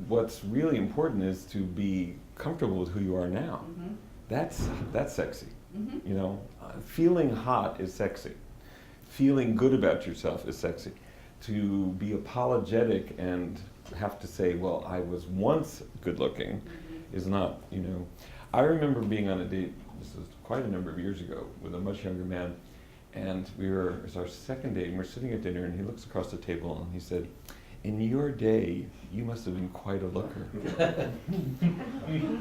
what's really important is to be comfortable with who you are now. That's sexy. You know, feeling hot is sexy. Feeling good about yourself is sexy. To be apologetic and have to say, well, I was once good looking, is not, you know. I remember being on a date, this was quite a number of years ago, with a much younger man, and it was our second date, and we're sitting at dinner, and he looks across the table, and he said, in your day, you must have been quite a looker.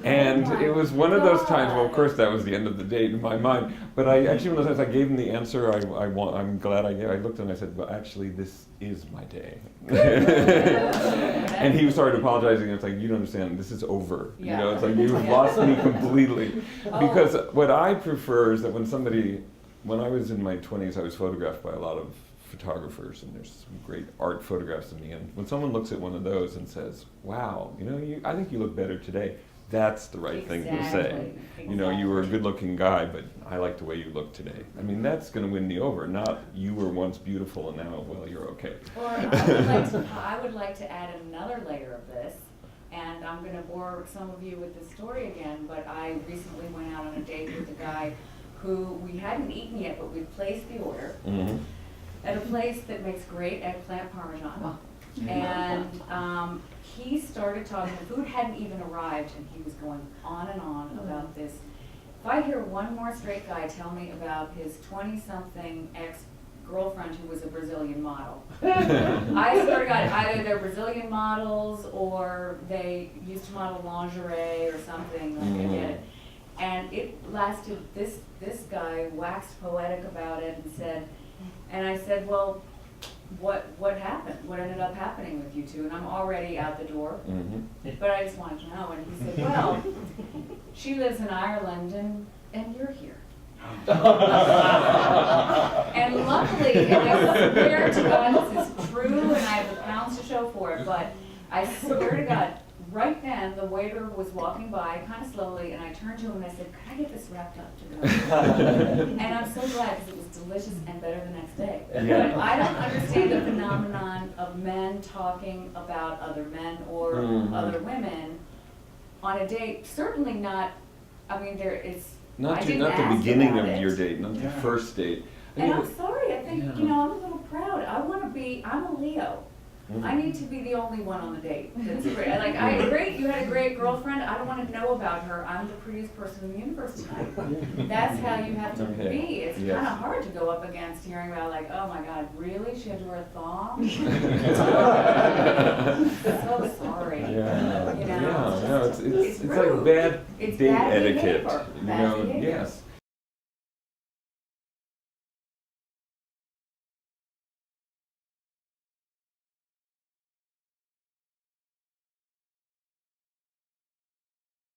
And it was one of those times, well, of course, that was the end of the date in my mind, but I actually, one of those times I gave him the answer I'm glad I gave. I looked and I said, well, actually, this is my day. And he started apologizing, and it's like, you don't understand, this is over. You know, it's like, you've lost me completely. Because what I prefer is that when I was in my 20s, I was photographed by a lot of photographers, and there's some great art photographs of me, and when someone looks at one of those and says, wow, you know, I think you look better today, that's the right thing to say. You know, you were a good-looking guy, but I like the way you look today. I mean, that's going to win me over, not you were once beautiful and now, well, you're okay. Or I would like to add another layer of this, and I'm going to bore some of you with this story again, but I recently went out on a date with a guy who we hadn't eaten yet, but we'd placed the order. At a place that makes great eggplant parmesan. And he started talking, the food hadn't even arrived, and he was going on and on about this. If I hear one more straight guy tell me about his 20-something ex-girlfriend who was a Brazilian model, I swear to God, either they're Brazilian models or they used to model lingerie or something, like I get it. And it lasted, this guy waxed poetic about it and said, and I said, well, what happened? What ended up happening with you two? And I'm already out the door, but I just wanted to know. And he said, well, she lives in Ireland and you're here. And luckily, and I swear to God this is true, and I have the pounds to show for it, but I swear to God, right then the waiter was walking by kind of slowly, and I turned to him and I said, could I get this wrapped up to go? And I'm so glad, because it was delicious and better the next day. But I don't understand the phenomenon of men talking about other men or other women on a date. Certainly not, I mean, not the beginning of your date, not the first date. And I'm sorry, I think, you know, I'm a little proud. I'm a Leo. I need to be the only one on the date. That's great. You had a great girlfriend. I don't want to know about her. I'm the prettiest person in the universe tonight. That's how you have to be. It's kind of hard to go up against hearing about, like, oh my God, really? She had to wear a thong? So sorry. You know, it's like bad date etiquette. You know, yes.